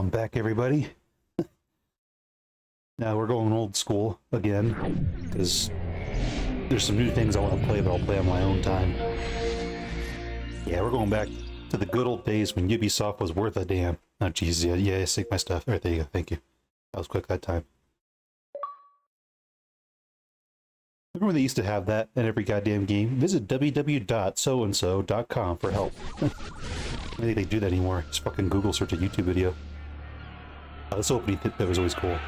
I'm back, everybody. Now we're going old school again, because there's some new things I want to play, but I'll play on my own time. Yeah, we're going back to the good old days when Ubisoft was worth a damn. Oh, jeez, yeah, sync my stuff. All right, there you go, thank you. That was quick that time. Remember when they used to have that in every goddamn game? Visit www.soandso.com for help. I don't think they do that anymore. Just fucking Google search a YouTube video. This opening that was always cool.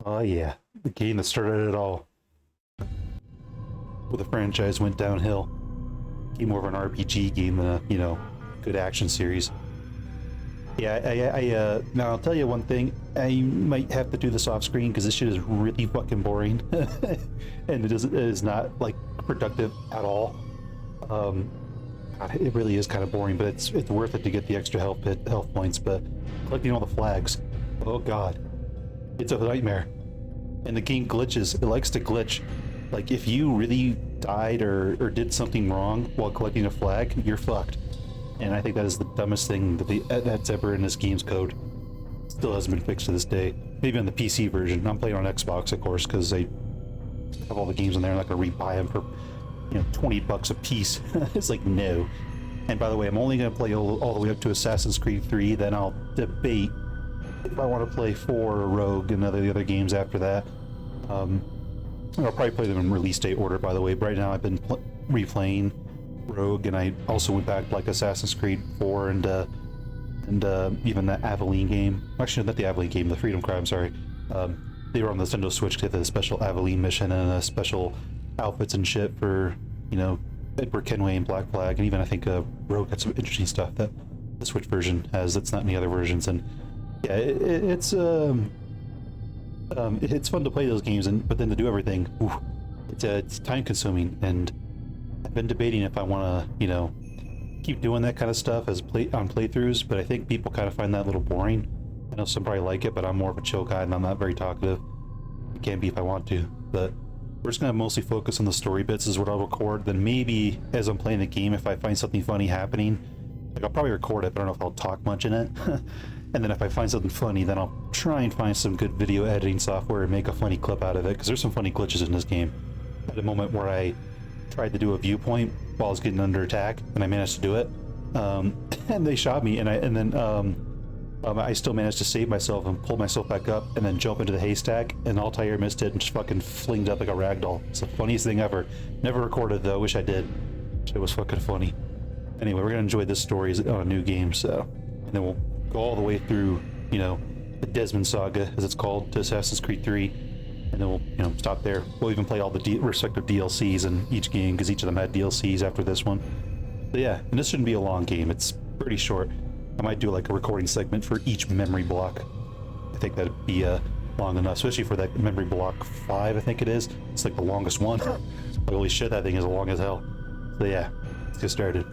Oh yeah, the game that started it all. Where the franchise went downhill. Became more of an RPG game than a, good action series. Yeah, now I'll tell you one thing. I might have to do this off screen because this shit is really fucking boring. And it is not, like, productive at all. God, it really is kind of boring, but it's worth it to get the extra health points, but collecting all the flags, oh god. It's a nightmare. And the game glitches. It likes to glitch. Like, if you really died or did something wrong while collecting a flag, you're fucked. And I think that is the dumbest thing that's ever in this game's code. Still hasn't been fixed to this day. Maybe on the PC version. I'm playing on Xbox, of course, because they have all the games in there. I'm not going to rebuy them for, $20 a piece. It's like, no. And by the way, I'm only going to play all the way up to Assassin's Creed 3. Then I'll debate if I want to play 4 or Rogue and the other games after that. I'll probably play them in release date order, by the way. But right now I've been replaying Rogue, and I also went back to like Assassin's Creed 4 and even that Aveline game. Actually, not the Aveline game, the Freedom Cry, I'm sorry. They were on the Nintendo Switch to the special Aveline mission and special outfits and shit for, Edward Kenway and Black Flag, and even I think Rogue had some interesting stuff that the Switch version has that's not in the other versions. And yeah, it's fun to play those games, but then to do everything, it's time consuming. And I've been debating if I want to, keep doing that kind of stuff on playthroughs, but I think people kind of find that a little boring. I know some probably like it, but I'm more of a chill guy and I'm not very talkative. It can be if I want to, but we're just gonna mostly focus on the story bits is what I'll record. Then maybe as I'm playing the game, if I find something funny happening, like I'll probably record it, but I don't know if I'll talk much in it. And then if I find something funny, then I'll try and find some good video editing software and make a funny clip out of it, because there's some funny glitches in this game. At a moment where I tried to do a viewpoint while I was getting under attack, and I managed to do it, and they shot me, and then I still managed to save myself and pull myself back up, and then jump into the haystack, and Altaïr missed it and just fucking flinged up like a ragdoll. It's the funniest thing ever. Never recorded though, wish I did. It was fucking funny. Anyway, we're gonna enjoy this story on a new game, so, and then we'll go all the way through, the Desmond Saga, as it's called, to Assassin's Creed 3, and then we'll, stop there. We'll even play all the respective DLCs in each game, because each of them had DLCs after this one. But yeah, and this shouldn't be a long game. It's pretty short. I might do like a recording segment for each memory block. I think that'd be long enough, especially for that memory block 5, I think it is. It's like the longest one. Holy shit, that thing is long as hell. So yeah, let's get started.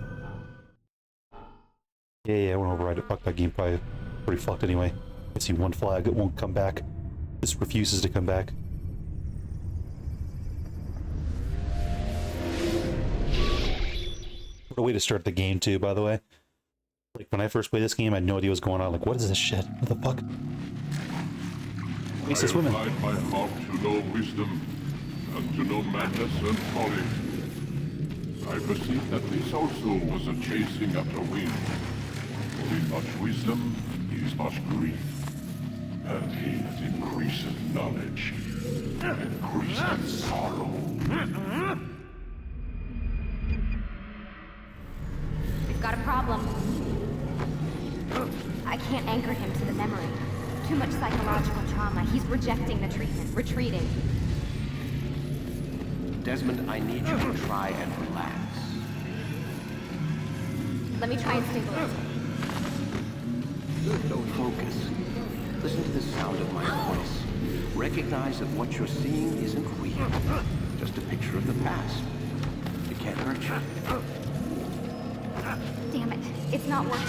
Yeah, I want to override it. Fuck that game 5. pretty fucked anyway. I see one flag, it won't come back. This refuses to come back. What a way to start the game too, by the way. Like when I first played this game, I had no idea what was going on. Like, what is this shit? What the fuck? Racist women. I applied my heart to know wisdom, and to know madness and folly. I perceived that this also was a chasing after wind. With much wisdom is much grief, and he that increaseth knowledge increaseth sorrow. We've got a problem. I can't anchor him to the memory. Too much psychological trauma. He's rejecting the treatment, retreating. Desmond, I need you to try and relax. Let me try and stabilize him. Don't focus. Listen to the sound of my voice. Recognize that what you're seeing isn't real. Just a picture of the past. It can't hurt you. Damn it. It's not working.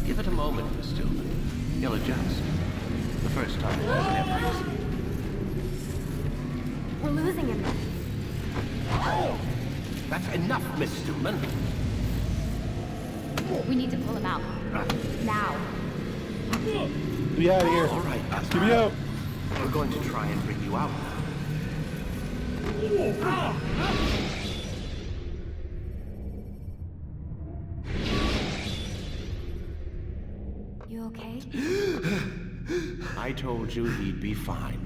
Give it a moment, Miss Stillman. He'll adjust. The first time isn't ever easy. We're losing him. That's enough, Miss Stillman. We need to pull him out. Now. Get me out of here. All right, Get me out. We're going to try and bring you out now. You okay? I told you he'd be fine.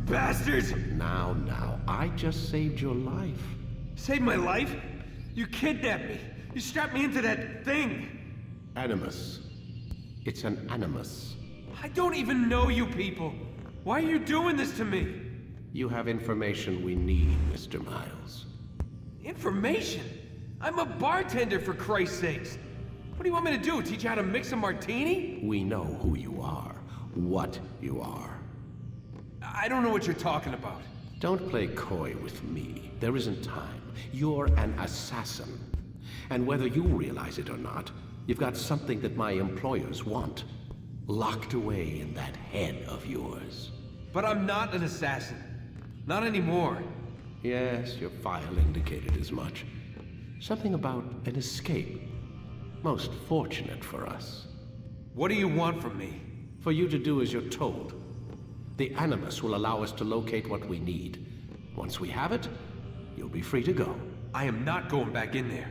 Bastards! Now, I just saved your life. Saved my life? You kidnapped me. You strapped me into that thing. Animus. It's an animus. I don't even know you people. Why are you doing this to me? You have information we need, Mr. Miles. Information? I'm a bartender, for Christ's sakes. What do you want me to do? Teach you how to mix a martini? We know who you are, what you are. I don't know what you're talking about. Don't play coy with me. There isn't time. You're an assassin. And whether you realize it or not, you've got something that my employers want. Locked away in that head of yours. But I'm not an assassin. Not anymore. Yes, your file indicated as much. Something about an escape. Most fortunate for us. What do you want from me? For you to do as you're told. The Animus will allow us to locate what we need. Once we have it, you'll be free to go. I am not going back in there.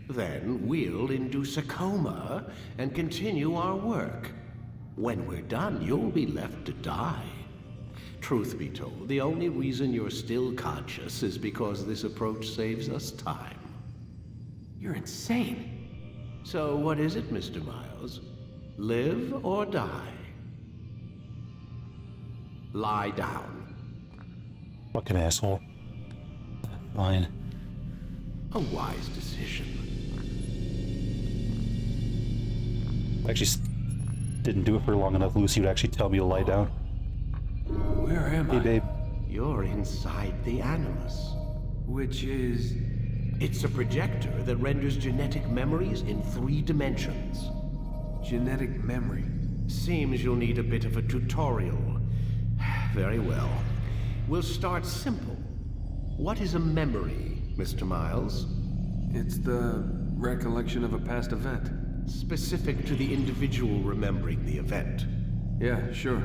Then we'll induce a coma and continue our work. When we're done, you'll be left to die. Truth be told, the only reason you're still conscious is because this approach saves us time. You're insane. So what is it, Mr. Miles? Live or die? Lie down. Fucking asshole. Fine. A wise decision. Actually, didn't do it for long enough. Lucy would actually tell me to lie down. Where am Hey, I? babe. You're inside the Animus. Which is... It's a projector that renders genetic memories in 3 dimensions. genetic memory. Seems you'll need a bit of a tutorial. Very well. We'll start simple. What is a memory, Mr. Miles? It's the recollection of a past event. Specific to the individual remembering the event. Yeah, sure.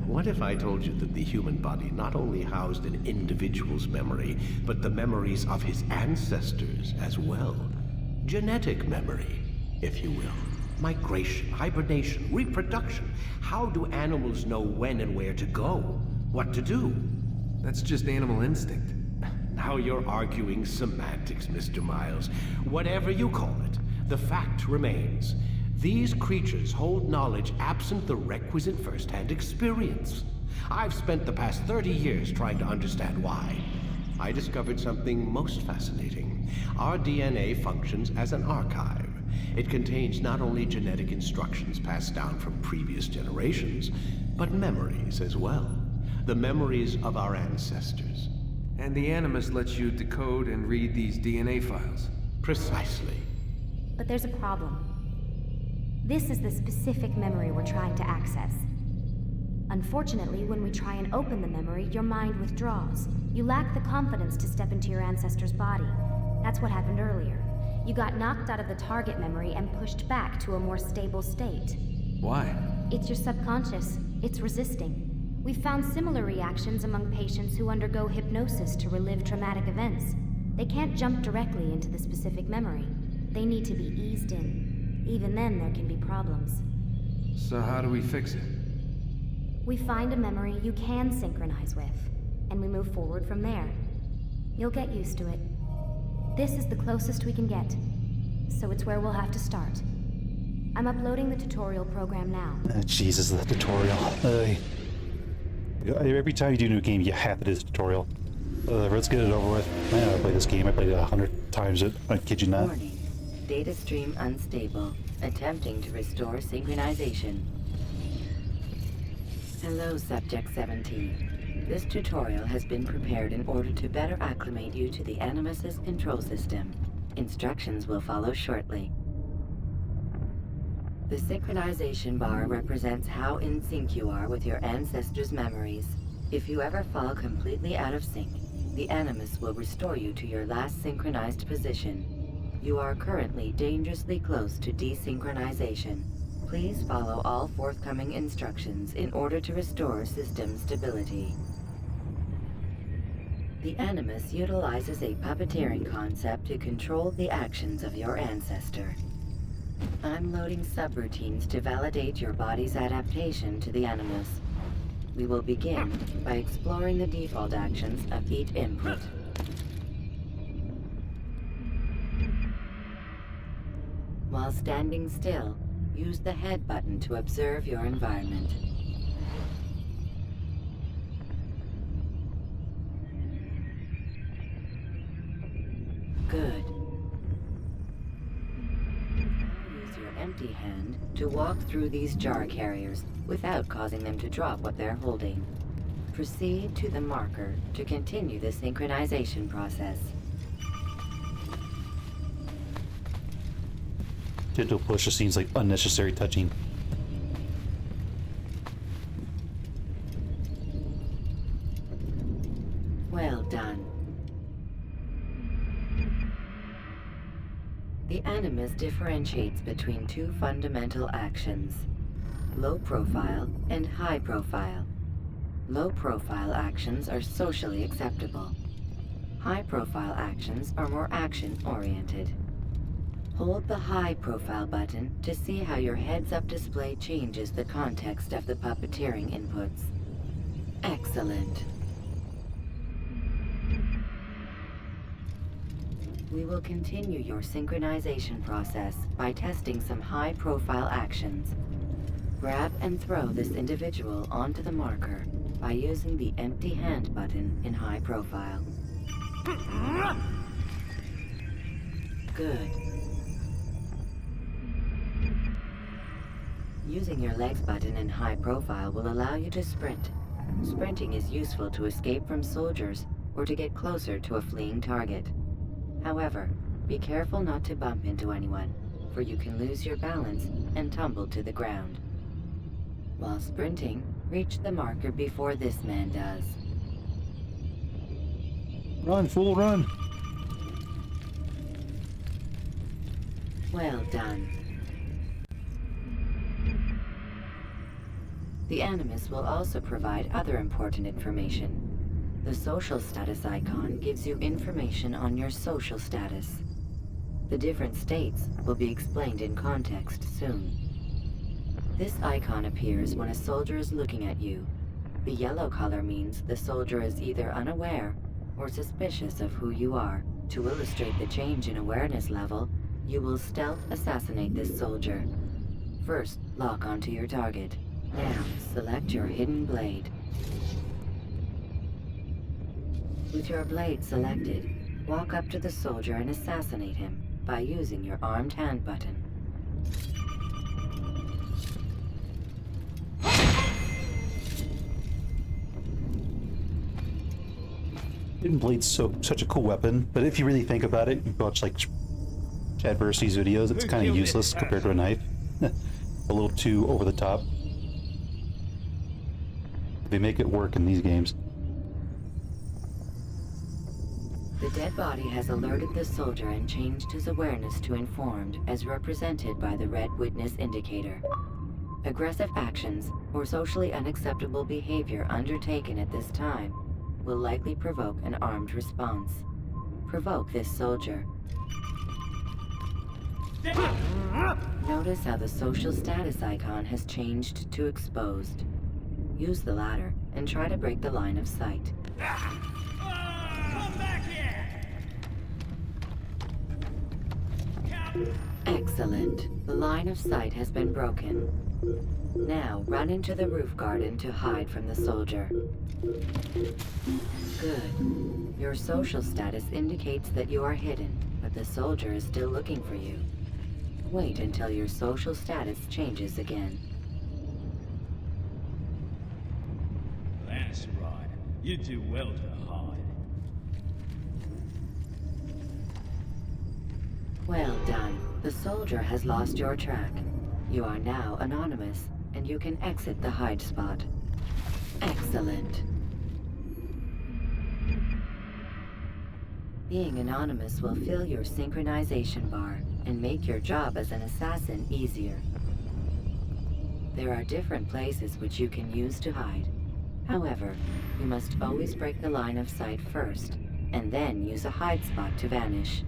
What if I told you that the human body not only housed an individual's memory, but the memories of his ancestors as well? Genetic memory, if you will. Migration, hibernation, reproduction. How do animals know when and where to go? What to do? That's just animal instinct. Now you're arguing semantics, Mr. Miles. Whatever you call it, the fact remains. These creatures hold knowledge absent the requisite first-hand experience. I've spent the past 30 years trying to understand why. I discovered something most fascinating. Our DNA functions as an archive. It contains not only genetic instructions passed down from previous generations, but memories as well. The memories of our ancestors. And the Animus lets you decode and read these DNA files. Precisely. But there's a problem. This is the specific memory we're trying to access. Unfortunately, when we try and open the memory, your mind withdraws. You lack the confidence to step into your ancestor's body. That's what happened earlier. You got knocked out of the target memory and pushed back to a more stable state. Why? It's your subconscious. It's resisting. We've found similar reactions among patients who undergo hypnosis to relive traumatic events. They can't jump directly into the specific memory. They need to be eased in. Even then, there can be problems. So how do we fix it? We find a memory you can synchronize with, and we move forward from there. You'll get used to it. This is the closest we can get, so it's where we'll have to start. I'm uploading the tutorial program now. Jesus, the tutorial. Every time you do a new game, you have to do this tutorial. Let's get it over with. I play this game. I played it 100 times. I kid you not. Warning. Data stream unstable. Attempting to restore synchronization. Hello, Subject 17. This tutorial has been prepared in order to better acclimate you to the Animus's control system. Instructions will follow shortly. The synchronization bar represents how in sync you are with your ancestors' memories. If you ever fall completely out of sync, the Animus will restore you to your last synchronized position. You are currently dangerously close to desynchronization. Please follow all forthcoming instructions in order to restore system stability. The Animus utilizes a puppeteering concept to control the actions of your ancestor. I'm loading subroutines to validate your body's adaptation to the Animus. We will begin by exploring the default actions of each input. While standing still, use the head button to observe your environment. Good. Use your empty hand to walk through these jar carriers without causing them to drop what they're holding. Proceed to the marker to continue the synchronization process. Gentle push just seems like unnecessary touching. Well done. The Animus differentiates between two fundamental actions: low profile and high profile. Low profile actions are socially acceptable. High profile actions are more action-oriented. Hold the high profile button to see how your heads-up display changes the context of the puppeteering inputs. Excellent. We will continue your synchronization process by testing some high-profile actions. Grab and throw this individual onto the marker by using the empty hand button in high profile. Good. Using your legs button in high profile will allow you to sprint. Sprinting is useful to escape from soldiers or to get closer to a fleeing target. However, be careful not to bump into anyone, for you can lose your balance and tumble to the ground. While sprinting, reach the marker before this man does. Run, fool, run! Well done. The Animus will also provide other important information. The social status icon gives you information on your social status. The different states will be explained in context soon. This icon appears when a soldier is looking at you. The yellow color means the soldier is either unaware or suspicious of who you are. To illustrate the change in awareness level, you will stealth assassinate this soldier. First, lock onto your target. Now, select your hidden blade. With your blade selected, walk up to the soldier and assassinate him by using your armed hand button. Hidden Blade's such a cool weapon, but if you really think about it, you watch like Chad Versi's videos, it's kind of useless compared to a knife. a little too over the top. They make it work in these games. The dead body has alerted the soldier and changed his awareness to informed, as represented by the red witness indicator. Aggressive actions or socially unacceptable behavior undertaken at this time will likely provoke an armed response. Provoke this soldier. Notice how the social status icon has changed to exposed. Use the latter and try to break the line of sight. Come back here! Excellent. The line of sight has been broken. Now run into the roof garden to hide from the soldier. Good. Your social status indicates that you are hidden, but the soldier is still looking for you. Wait until your social status changes again. That's right. You do well to hide. Well done. The soldier has lost your track. You are now anonymous, and you can exit the hide spot. Excellent. Being anonymous will fill your synchronization bar and make your job as an assassin easier. There are different places which you can use to hide. However, you must always break the line of sight first, and then use a hide spot to vanish.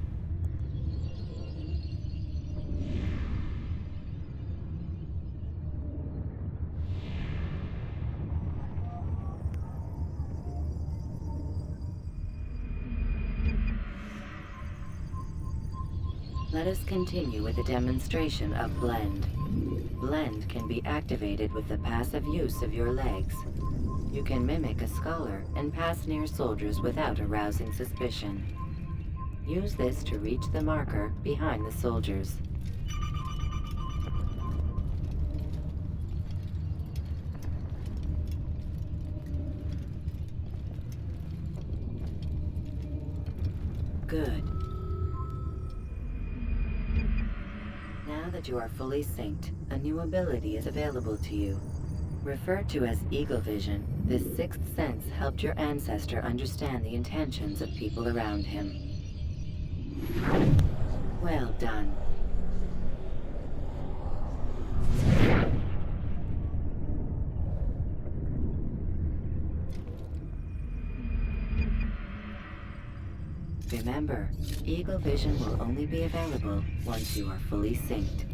Let us continue with a demonstration of Blend. Blend can be activated with the passive use of your legs. You can mimic a scholar and pass near soldiers without arousing suspicion. Use this to reach the marker behind the soldiers. Good. Now that you are fully synced, a new ability is available to you. Referred to as Eagle Vision, this sixth sense helped your ancestor understand the intentions of people around him. Well done. Remember, Eagle Vision will only be available once you are fully synced.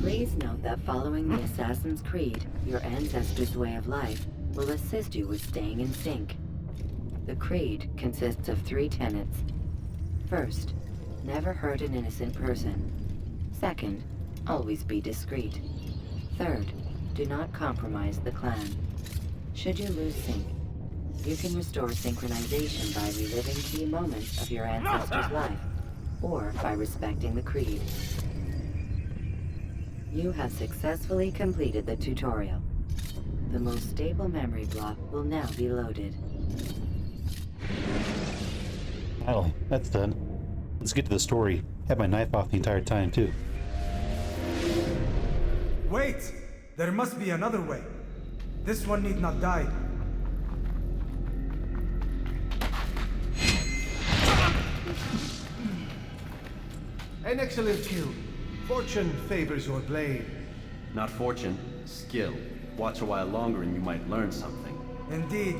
Please note that following the Assassin's Creed, your ancestors' way of life, will assist you with staying in sync. The Creed consists of 3 tenets. First, never hurt an innocent person. Second, always be discreet. Third, do not compromise the clan. Should you lose sync, you can restore synchronization by reliving key moments of your ancestor's life, or by respecting the Creed. You have successfully completed the tutorial. The most stable memory block will now be loaded. Finally, that's done. Let's get to the story. Had my knife off the entire time, too. Wait! There must be another way. This one need not die. An excellent kill. Fortune favors your blade. Not fortune, skill. Watch a while longer and you might learn something. Indeed.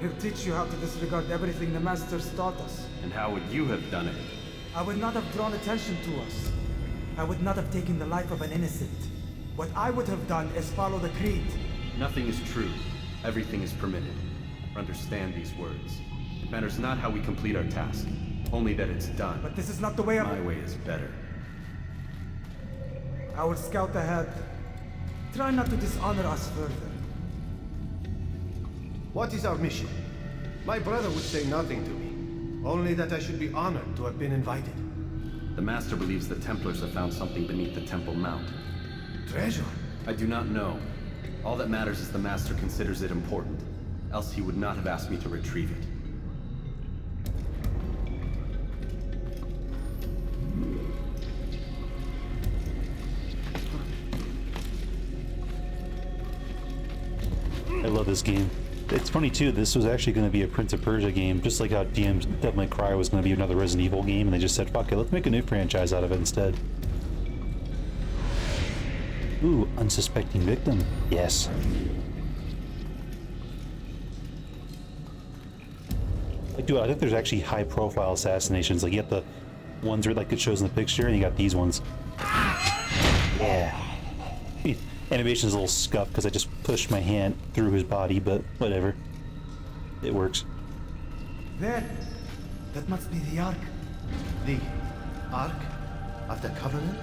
He'll teach you how to disregard everything the Masters taught us. And how would you have done it? I would not have drawn attention to us. I would not have taken the life of an innocent. What I would have done is follow the Creed. Nothing is true. Everything is permitted. Understand these words. It matters not how we complete our task, only that it's done. But this is not the way My way is better. I will scout ahead. Try not to dishonor us further. What is our mission? My brother would say nothing to me. Only that I should be honored to have been invited. The Master believes the Templars have found something beneath the Temple Mount. Treasure? I do not know. All that matters is the Master considers it important. Else he would not have asked me to retrieve it. love this game. It's funny too, this was actually going to be a Prince of Persia game, just like how Devil May Cry was going to be another Resident Evil game, and they just said, fuck it, let's make a new franchise out of it instead. Ooh, unsuspecting victim. Yes. Like, dude, I think there's actually high-profile assassinations. Like, you got the ones where, like, it shows in the picture, and you got these ones. Yeah. Animation's a little scuffed because I just pushed my hand through his body, but whatever. It works. There. That must be the Ark. The Ark of the Covenant?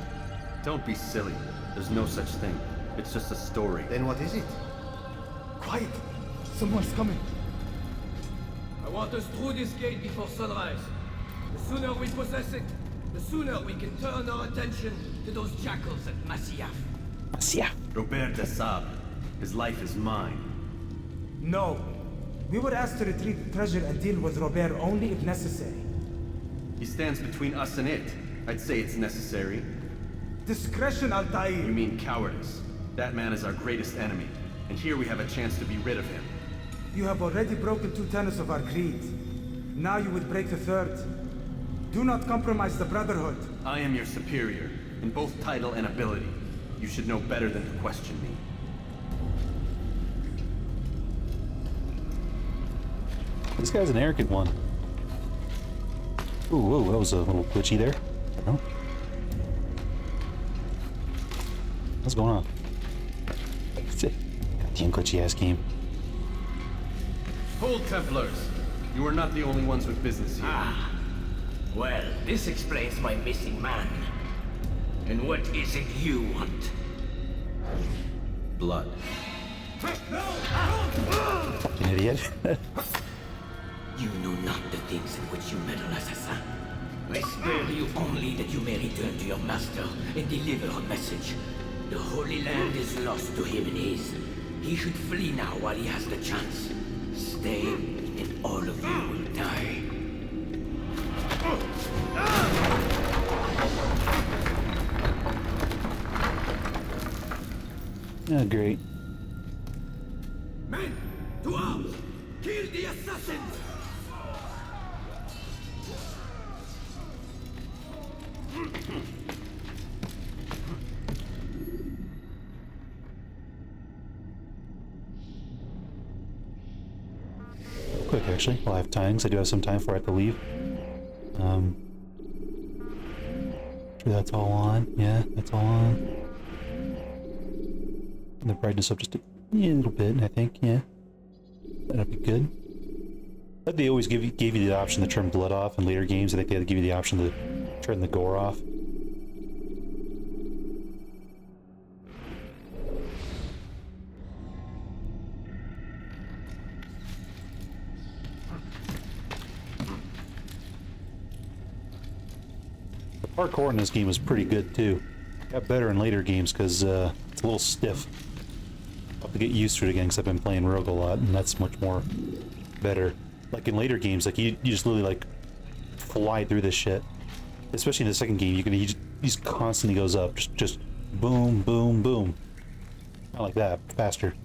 Don't be silly. There's no such thing. It's just a story. Then what is it? Quiet. Someone's coming. I want us through this gate before sunrise. The sooner we possess it, the sooner we can turn our attention to those jackals at Masyaf. Masyaf. Robert de Sable. His life is mine. No. We were asked to retrieve the treasure and deal with Robert only if necessary. He stands between us and it. I'd say it's necessary. Discretion, Altaïr. You mean cowardice. That man is our greatest enemy, and here we have a chance to be rid of him. You have already broken 2 tenets of our creed. Now you would break the 3rd. Do not compromise the Brotherhood. I am your superior, in both title and ability. You should know better than to question me. This guy's an arrogant one. Ooh, whoa, that was a little glitchy there. I don't know. What's going on? Goddamn glitchy ass game. Hold, Templars. You are not the only ones with business here. Ah. Well, this explains my missing man. And what is it you want? Blood. Fucking idiot. You know not the things in which you meddle, assassin. I spare you only that you may return to your master and deliver a message. The Holy Land is lost to him and his. He should flee now while he has the chance. Stay, and all of you will die. Oh, great. Men, to arms! Kill the assassins! Quick, actually, while I have time, because I do have some time before I have to leave. Sure that's all on. Yeah, that's all on. And the brightness up just a little bit, I think. Yeah, that'll be good. But they always gave you the option to turn blood off in later games. I think they had to give you the option to turn the gore off. The parkour in this game is pretty good too. Got better in later games because it's a little stiff. I'll have to get used to it again because I've been playing Rogue a lot, and that's much more better. Like in later games, like you just literally like fly through this shit. Especially in the second game, he just constantly goes up, just boom, boom, boom. Not like that, faster.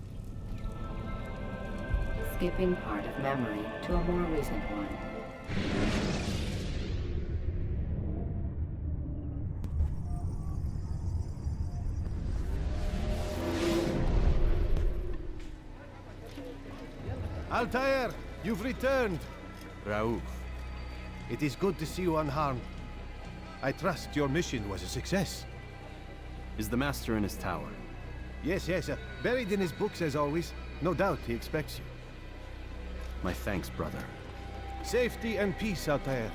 Skipping part of memory to a more recent one. Altaïr, you've returned. Raouf, it is good to see you unharmed. I trust your mission was a success. Is the Master in his tower? Yes, buried in his books as always. No doubt he expects you. My thanks, brother. Safety and peace, Altaïr.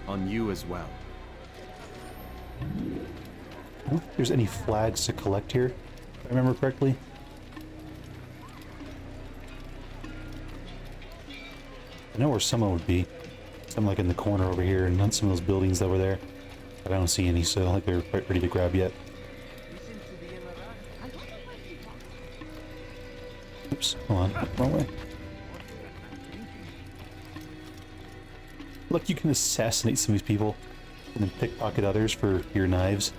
On you as well. I don't think there's any flags to collect here, if I remember correctly. I know where someone would be. Some like in the corner over here, and on some of those buildings over there. But I don't see any, so I don't think they're quite ready to grab yet. Oops, hold on, wrong way. Look, you can assassinate some of these people and then pickpocket others for your knives.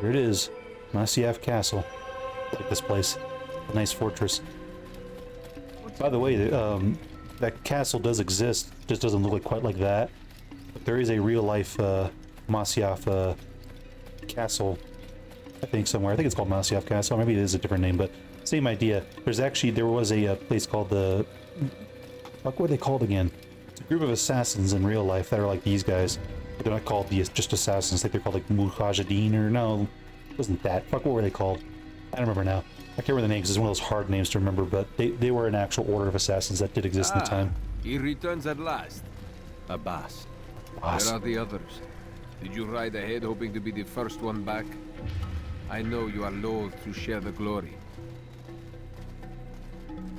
Here it is. Masyaf Castle. I like this place. A nice fortress. By the way, that castle does exist. Just doesn't look quite like that. But there is a real-life Masyaf Castle, I think, somewhere. I think it's called Masyaf Castle. Maybe it is a different name, but same idea. There was a place called the... What were they called again? It's a group of assassins in real life that are like these guys. But they're not called just assassins. I think they're called like Mujahideen or no. It wasn't that. Fuck, what were they called? I don't remember now. I can't remember the names. It's one of those hard names to remember, but they were an actual order of assassins that did exist in the time. He returns at last. Abbas. Where are the others? Did you ride ahead hoping to be the first one back? I know you are loath to share the glory.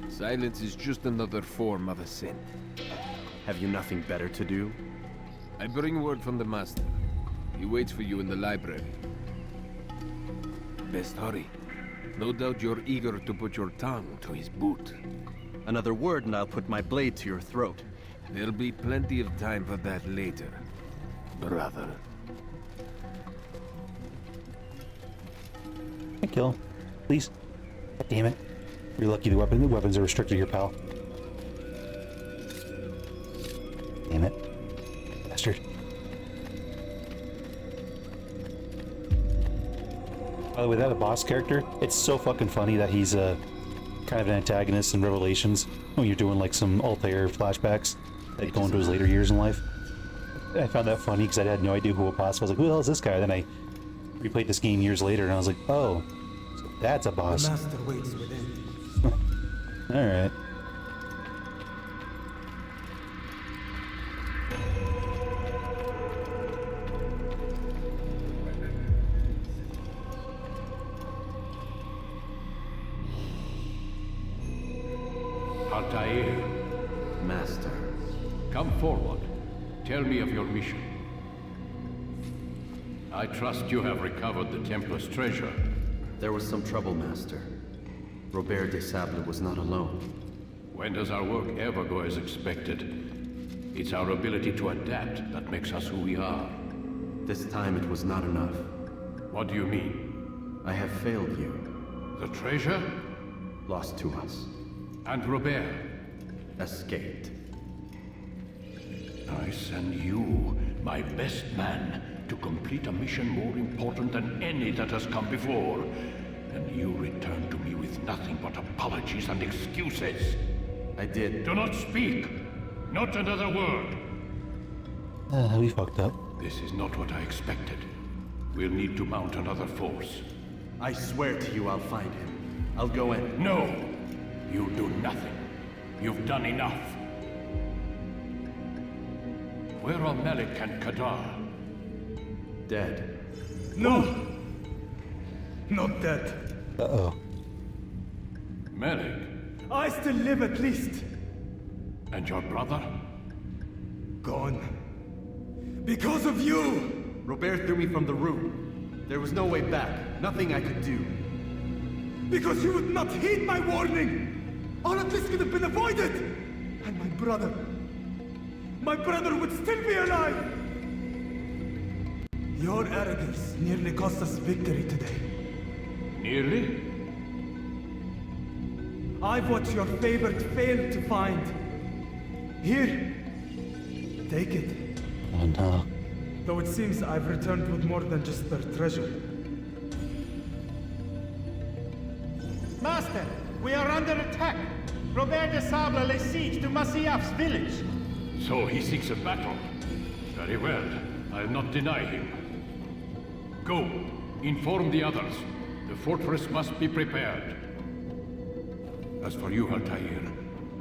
Silence is just another form of assent. Have you nothing better to do? I bring word from the Master. He waits for you in the library. Best hurry. No doubt you're eager to put your tongue to his boot. Another word and I'll put my blade to your throat. There'll be plenty of time for that later, brother. Can I kill him? Please? God damn it. You're lucky the weapons are restricted here, pal. Damn it. Bastard. By the way, that a boss character, it's so fucking funny that he's kind of an antagonist in Revelations when you're doing like some Altaïr flashbacks that go into his later years in life. I found that funny because I had no idea who a boss was. Like, who the hell is this guy? Then I replayed this game years later and I was like, oh, so that's a boss. The master waits within. Alright. Altaïr, Master. come forward. Tell me of your mission. I trust you have recovered the Templar's treasure. There was some trouble, Master. Robert de Sable was not alone. When does our work ever go as expected? It's our ability to adapt that makes us who we are. This time it was not enough. What do you mean? I have failed you. The treasure? Lost to us. And Robert? Escaped. I send you, my best man, to complete a mission more important than any that has come before. And you return to me with nothing but apologies and excuses. I did. Do not speak! Not another word! We fucked up. This is not what I expected. We'll need to mount another force. I swear to you I'll find him. I'll go in. No! You'll do nothing. You've done enough. Where are Malik and Kadar? Dead. No! Not dead. Uh-oh. Malik? I still live at least. And your brother? Gone. Because of you! Robert threw me from the room. There was no way back. Nothing I could do. Because you would not heed my warning! All of this could have been avoided! And my brother would still be alive! Your arrogance nearly cost us victory today. Nearly? I've what your favorite failed to find. Here. Take it. Oh no. Though it seems I've returned with more than just their treasure. Master, we are under attack. Robert de Sable lays siege to Masyaf's village. So he seeks a battle. Very well. I'll not deny him. Go. Inform the others. The fortress must be prepared. As for you, Altaïr,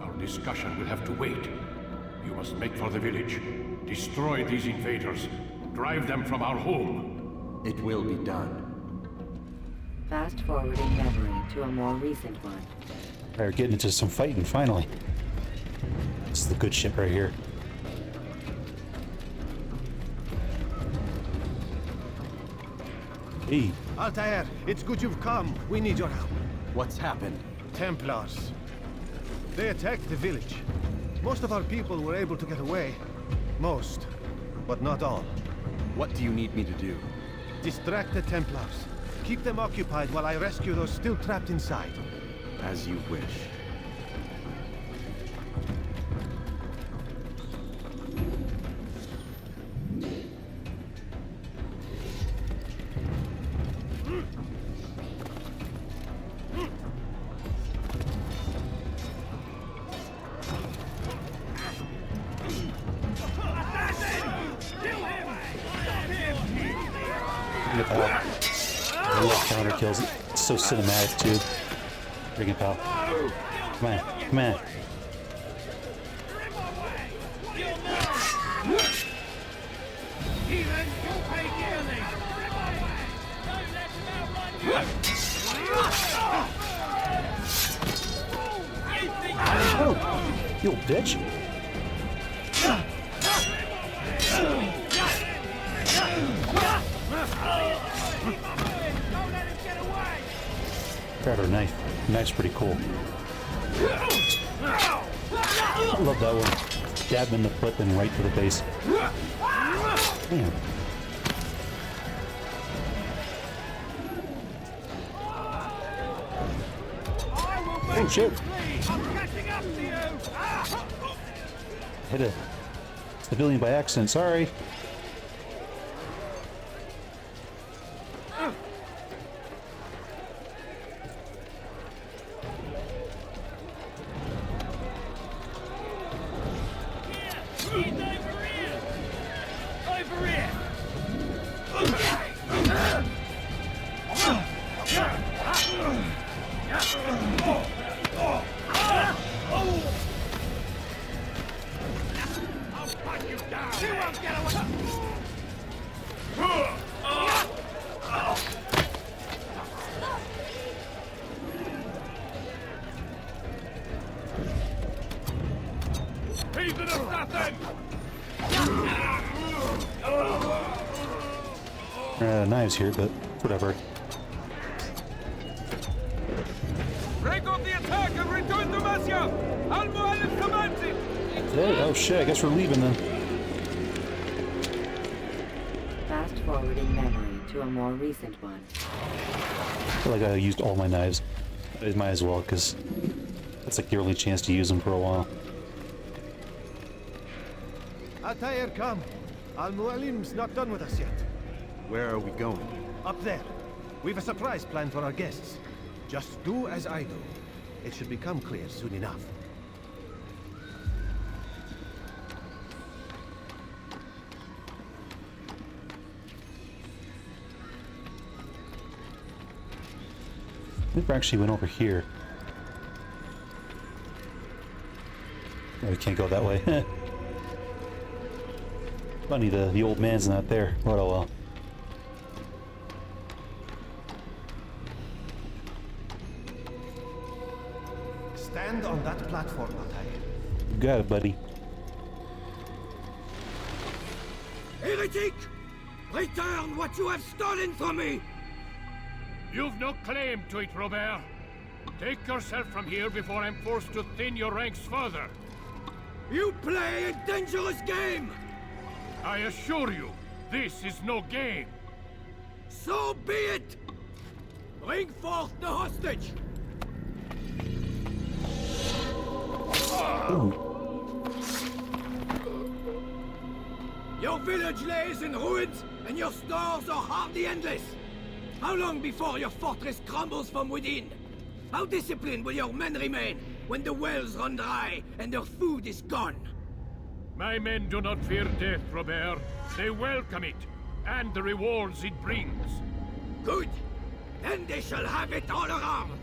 our discussion will have to wait. You must make for the village. Destroy these invaders. Drive them from our home. It will be done. Fast-forwarding memory to a more recent one. Alright, getting into some fighting, finally. This is the good shit right here. Hey. Altair, it's good you've come. We need your help. What's happened? Templars. They attacked the village. Most of our people were able to get away. Most, but not all. What do you need me to do? Distract the Templars. Keep them occupied while I rescue those still trapped inside. As you wish. Bring it, pal. I love counter kills. It's so cinematic, too. Bring it, pal. Come on. Come on. Oh, you little bitch. Grab her knife. Knife's pretty cool. I love that one. Stab him in the foot and right to the face. Damn. Oh shit. Hit a civilian by accident, sorry. Knives here, but whatever. Break off the attack and return to Masya! Al-Mu'allim commands it! Hey, oh shit, I guess we're leaving then. Fast forwarding memory to a more recent one. I feel like I used all my knives. I might as well, because that's like the only chance to use them for a while. Altaïr, come. Al-Mu'allim's not done with us yet. Where are we going? Up there. We've a surprise planned for our guests. Just do as I do. It should become clear soon enough. We actually went over here. No, we can't go that way. Funny, the old man's not there. What oh well. Stand on that platform, Altaïr. You got it, buddy. Heretic! Return what you have stolen from me! You've no claim to it, Robert. Take yourself from here before I'm forced to thin your ranks further. You play a dangerous game! I assure you, this is no game. So be it! Bring forth the hostage! Your village lays in ruins, and your stores are hardly endless. How long before your fortress crumbles from within? How disciplined will your men remain when the wells run dry and their food is gone? My men do not fear death, Robert. They welcome it, and the rewards it brings. Good. Then they shall have it all around.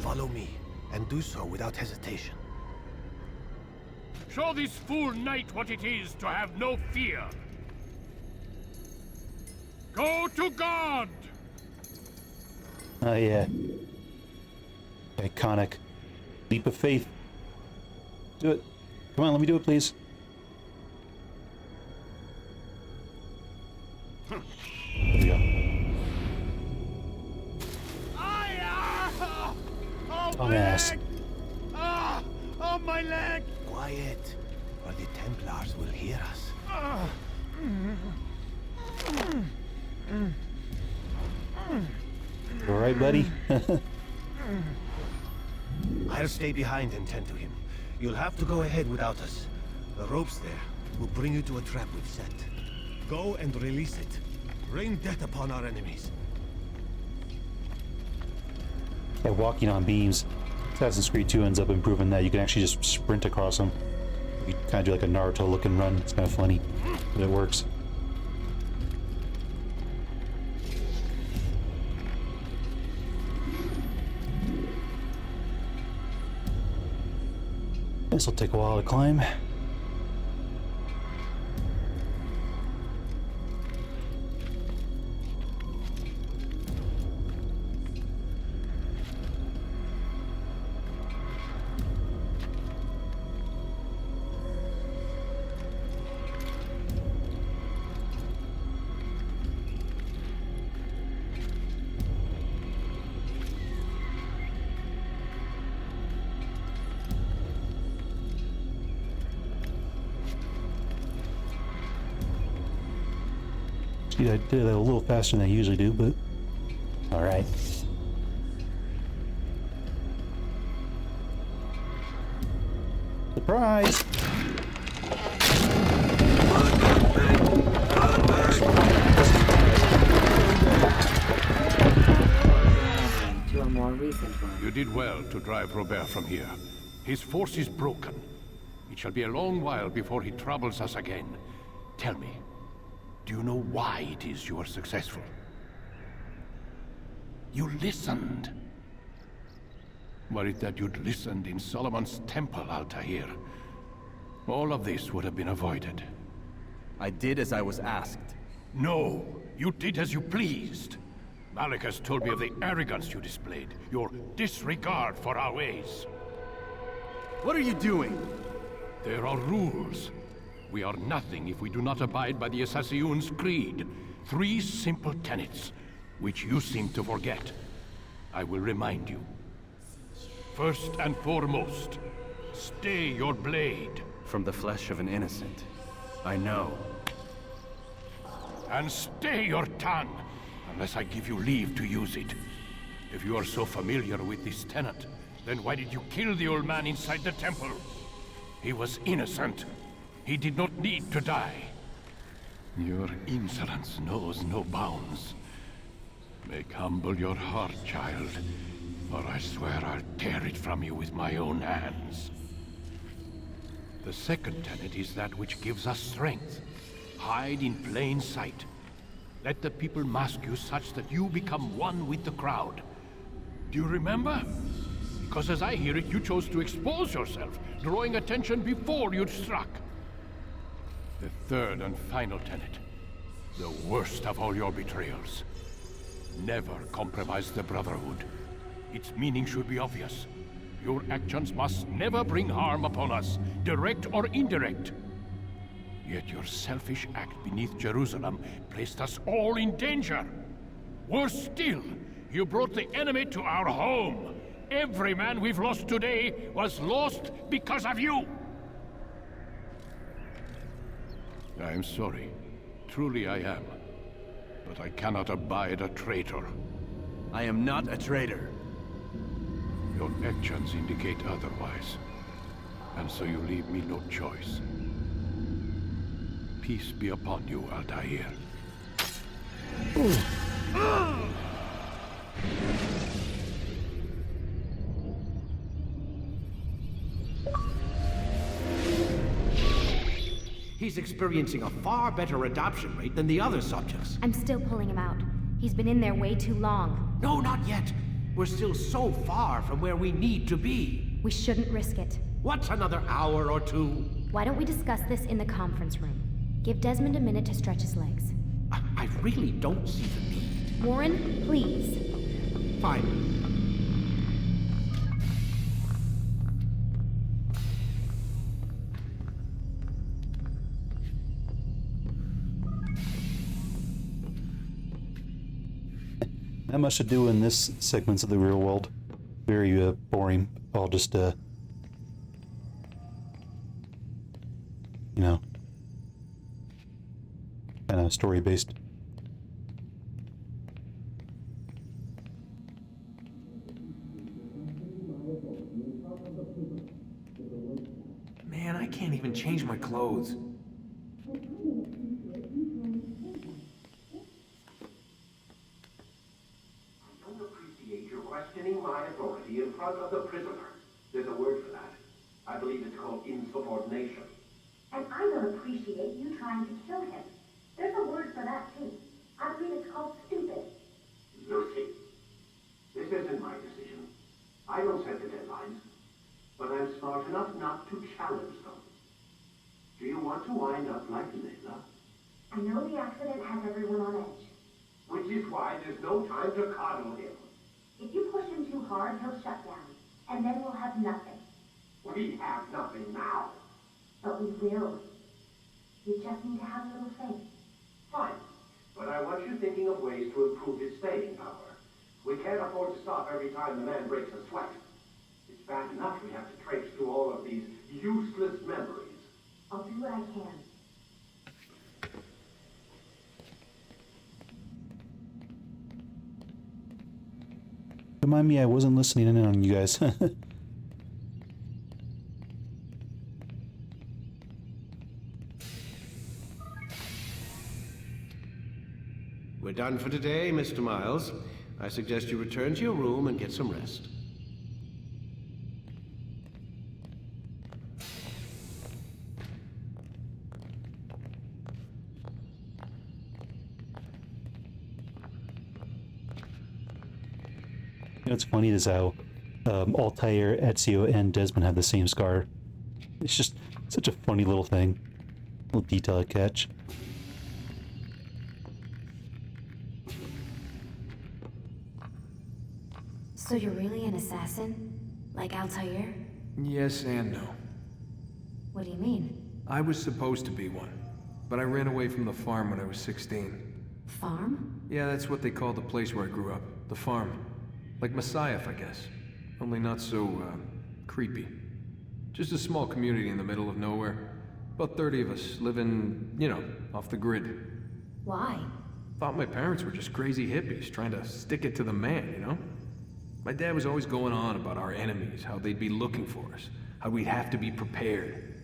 Follow me, and do so without hesitation. Show this fool knight what it is to have no fear. Go to God! Oh yeah. Iconic. Leap of faith. Do it. Come on, let me do it, please. There we go. Oh, my Dumbass. leg! Oh, my leg! Quiet, or the Templars will hear us. All right, buddy. I'll stay behind and tend to him. You'll have to go ahead without us. The ropes there will bring you to a trap we've set. Go and release it. Rain death upon our enemies. Yeah, walking on beams. Assassin's Creed 2 ends up improving that. You can actually just sprint across them. You kind of do like a Naruto look and run. It's kind of funny, but it works. This will take a while to climb. I did that a little faster than I usually do, but all right. Surprise! To a more recent one. You did well to drive Robert from here. His force is broken. It shall be a long while before he troubles us again. Tell me, do you know why it is you are successful? You listened. Were it that you'd listened in Solomon's temple, Altaïr, all of this would have been avoided. I did as I was asked. No, you did as you pleased. Malik has told me of the arrogance you displayed, your disregard for our ways. What are you doing? There are rules. We are nothing if we do not abide by the Assassin's creed. 3 simple tenets, which you seem to forget. I will remind you. First and foremost, stay your blade. From the flesh of an innocent. I know. And stay your tongue, unless I give you leave to use it. If you are so familiar with this tenet, then why did you kill the old man inside the temple? He was innocent. He did not need to die. Your insolence knows no bounds. Make humble your heart, child, or I swear I'll tear it from you with my own hands. The second tenet is that which gives us strength. Hide in plain sight. Let the people mask you such that you become one with the crowd. Do you remember? Because as I hear it, you chose to expose yourself, drawing attention before you'd struck. The third and final tenet, the worst of all your betrayals. Never compromise the Brotherhood. Its meaning should be obvious. Your actions must never bring harm upon us, direct or indirect. Yet your selfish act beneath Jerusalem placed us all in danger. Worse still, you brought the enemy to our home. Every man we've lost today was lost because of you. I am sorry. Truly I am. But I cannot abide a traitor. I am not a traitor. Your actions indicate otherwise. And so you leave me no choice. Peace be upon you, Altaïr. He's experiencing a far better adoption rate than the other subjects. I'm still pulling him out. He's been in there way too long. No, not yet. We're still so far from where we need to be. We shouldn't risk it. What's another hour or 2? Why don't we discuss this in the conference room? Give Desmond a minute to stretch his legs. I really don't see the need. Warren, please. Fine. Not much to do in this segments of the real world. Very boring. All just, you know, kind of story-based. can't even change my clothes. I don't appreciate your questioning my authority in front of the prisoner. There's a word for that. I believe it's called insubordination. And I don't appreciate you trying to kill him. There's a word for that, too. I believe it's called stupid. Lucy, this isn't my decision. I don't set the deadlines, but I'm smart enough not to challenge them. Do you want to wind up like Layla? I know the accident has everyone on edge. Which is why there's no time to coddle him. If you push him too hard, he'll shut down. And then we'll have nothing. We have nothing now. But we will. You just need to have a little faith. Fine. But I want you thinking of ways to improve his staying power. We can't afford to stop every time the man breaks a sweat. It's bad enough we have to traipse through all of these useless memories. I'll do what I can. Remind me, I wasn't listening in on you guys. We're done for today, Mr. Miles. I suggest you return to your room and get some rest. You know, what's funny is how Altair, Ezio, and Desmond have the same scar. It's just such a funny little thing. Little detail I catch. So you're really an assassin? Like Altair? Yes and no. What do you mean? I was supposed to be one, but I ran away from the farm when I was 16. Farm? Yeah, that's what they called the place where I grew up. The farm. Like Messiah, I guess. Only not so, creepy. Just a small community in the middle of nowhere. About 30 of us, living, you know, off the grid. Why? Thought my parents were just crazy hippies, trying to stick it to the man, you know? My dad was always going on about our enemies, how they'd be looking for us, how we'd have to be prepared.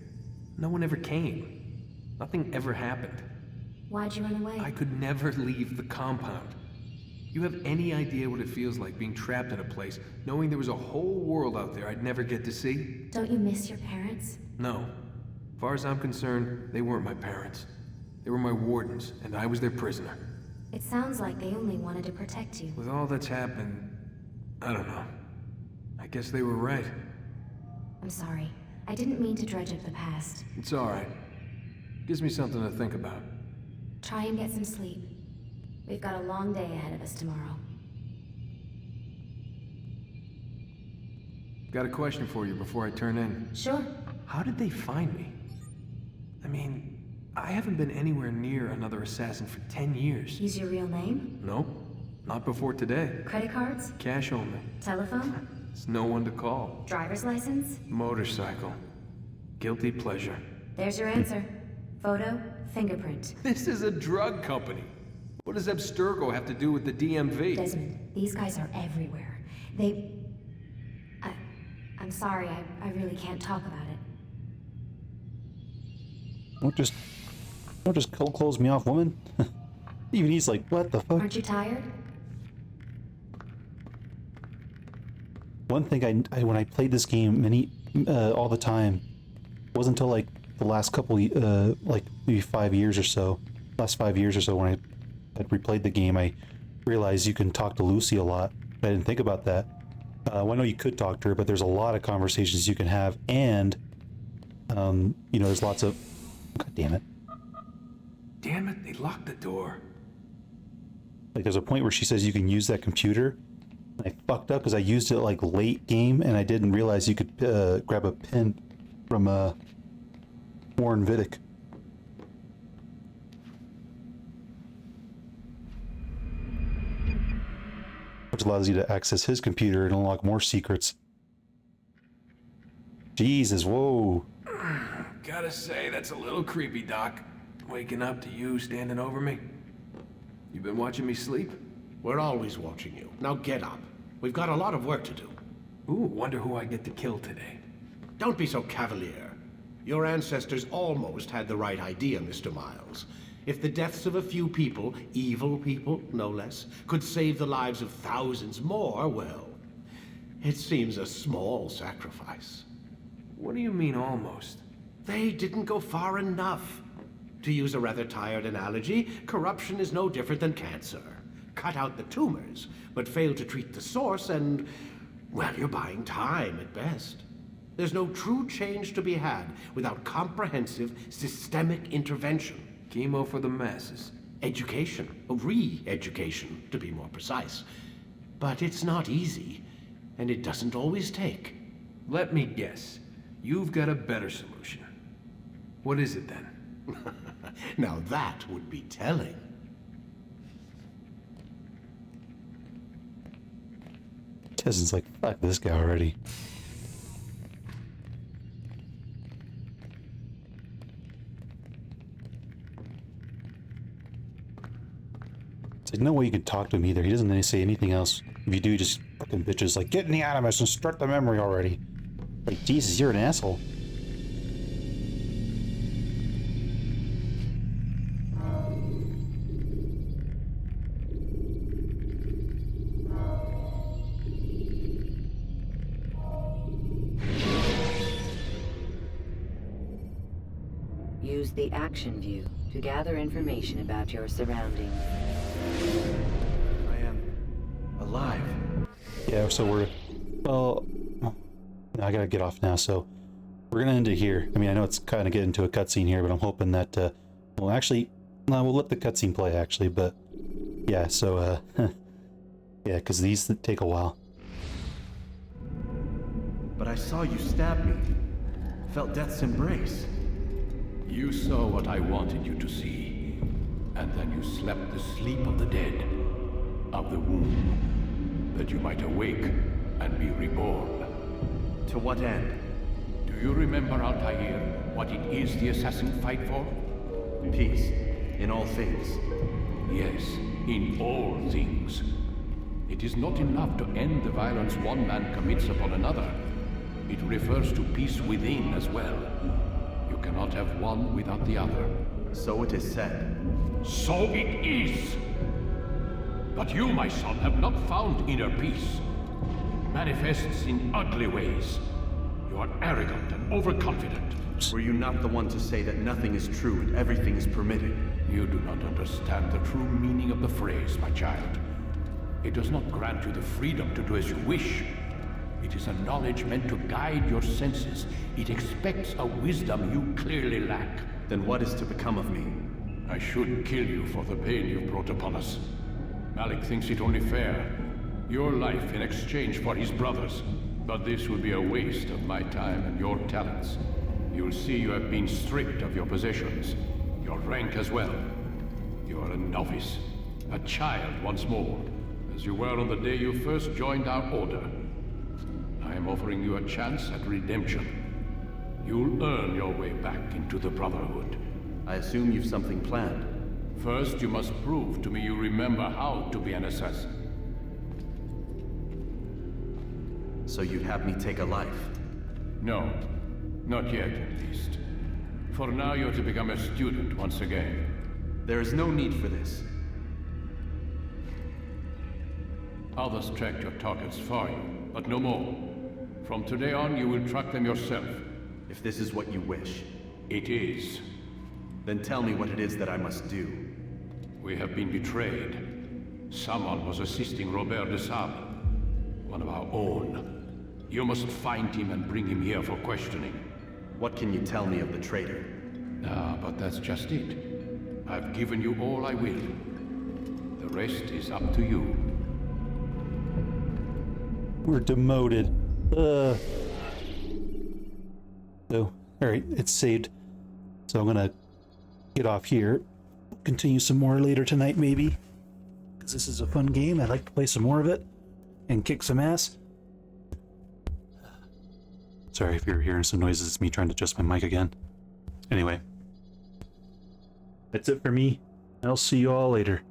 No one ever came. Nothing ever happened. Why'd you run away? I could never leave the compound. You have any idea what it feels like being trapped in a place, knowing there was a whole world out there I'd never get to see? Don't you miss your parents? No. As far as I'm concerned, they weren't my parents. They were my wardens, and I was their prisoner. It sounds like they only wanted to protect you. With all that's happened, I don't know. I guess they were right. I'm sorry. I didn't mean to dredge up the past. It's alright. Gives me something to think about. Try and get some sleep. We've got a long day ahead of us tomorrow. Got a question for you before I turn in. Sure. How did they find me? I mean, I haven't been anywhere near another assassin for 10 years. Use your real name? Nope. Not before today. Credit cards? Cash only. Telephone? There's no one to call. Driver's license? Motorcycle. Guilty pleasure. There's your answer. Photo, fingerprint. This is a drug company. What does Abstergo have to do with the DMV? Desmond, these guys are everywhere. I'm sorry, I really can't talk about it. Don't just cold close me off, woman. Even he's like, what the fuck? Aren't you tired? One thing I when I played this game all the time, it wasn't until like the last couple like maybe 5 years or so, last 5 years or so when I had replayed the game, I realized you can talk to Lucy a lot. I didn't think about that. Well, I know you could talk to her, but there's a lot of conversations you can have, and you know, there's lots of. God damn it! Damn it! They locked the door. Like there's a point where she says you can use that computer. I fucked up because I used it like late game, and I didn't realize you could grab a pin from Warren Vidic. Which allows you to access his computer and unlock more secrets. Jesus, whoa. Gotta say, that's a little creepy, Doc. Waking up to you standing over me. You been watching me sleep? We're always watching you. Now get up. We've got a lot of work to do. Ooh, wonder who I get to kill today. Don't be so cavalier. Your ancestors almost had the right idea, Mr. Miles. If the deaths of a few people, evil people, no less, could save the lives of thousands more, well, it seems a small sacrifice. What do you mean, almost? They didn't go far enough. To use a rather tired analogy, corruption is no different than cancer. Cut out the tumors, but fail to treat the source and, well, you're buying time at best. There's no true change to be had without comprehensive, systemic intervention. Chemo for the masses. Education. Re-education, to be more precise. But it's not easy, and it doesn't always take. Let me guess. You've got a better solution. What is it then? Now that would be telling. Tesson's like, fuck this guy already. It's like, no way you can talk to him either. He doesn't say anything else. If you do, just fucking bitches like, get in the Animus and start the memory already. Like, Jesus, you're an asshole. Use the action view to gather information about your surroundings. I am alive. Yeah, so we're... Well... I gotta get off now, so... We're gonna end it here. I mean, I know it's kind of getting to a cutscene here, but I'm hoping that... well, actually... No, we'll let the cutscene play, actually, but... Yeah, so, yeah, because these take a while. But I saw you stab me. Felt death's embrace. You saw what I wanted you to see, and then you slept the sleep of the dead, of the womb, that you might awake and be reborn. To what end? Do you remember, Altaïr, what it is the assassins fight for? Peace, in all things. Yes, in all things. It is not enough to end the violence one man commits upon another. It refers to peace within as well. You cannot have one without the other. So it is said. So it is! But you, my son, have not found inner peace. It manifests in ugly ways. You are arrogant and overconfident. Were you not the one to say that nothing is true and everything is permitted? You do not understand the true meaning of the phrase, my child. It does not grant you the freedom to do as you wish. It is a knowledge meant to guide your senses. It expects a wisdom you clearly lack. Then what is to become of me? I should kill you for the pain you've brought upon us. Malik thinks it only fair. Your life in exchange for his brother's. But this would be a waste of my time and your talents. You'll see you have been stripped of your possessions. Your rank as well. You are a novice. A child once more. As you were on the day you first joined our order. I am offering you a chance at redemption. You'll earn your way back into the Brotherhood. I assume you've something planned. First, you must prove to me you remember how to be an assassin. So you'd have me take a life? No. Not yet, at least. For now, you're to become a student once again. There is no need for this. Others tracked your targets for you, but no more. From today on, you will track them yourself. If this is what you wish. It is. Then tell me what it is that I must do. We have been betrayed. Someone was assisting Robert de Sable, one of our own. You must find him and bring him here for questioning. What can you tell me of the traitor? Ah, but that's just it. I've given you all I will. The rest is up to you. We're demoted. So, alright, it's saved. So I'm gonna get off here. Continue some more later tonight, maybe. Because this is a fun game. I'd like to play some more of it. And kick some ass. Sorry if you're hearing some noises. It's me trying to adjust my mic again. Anyway. That's it for me. I'll see you all later.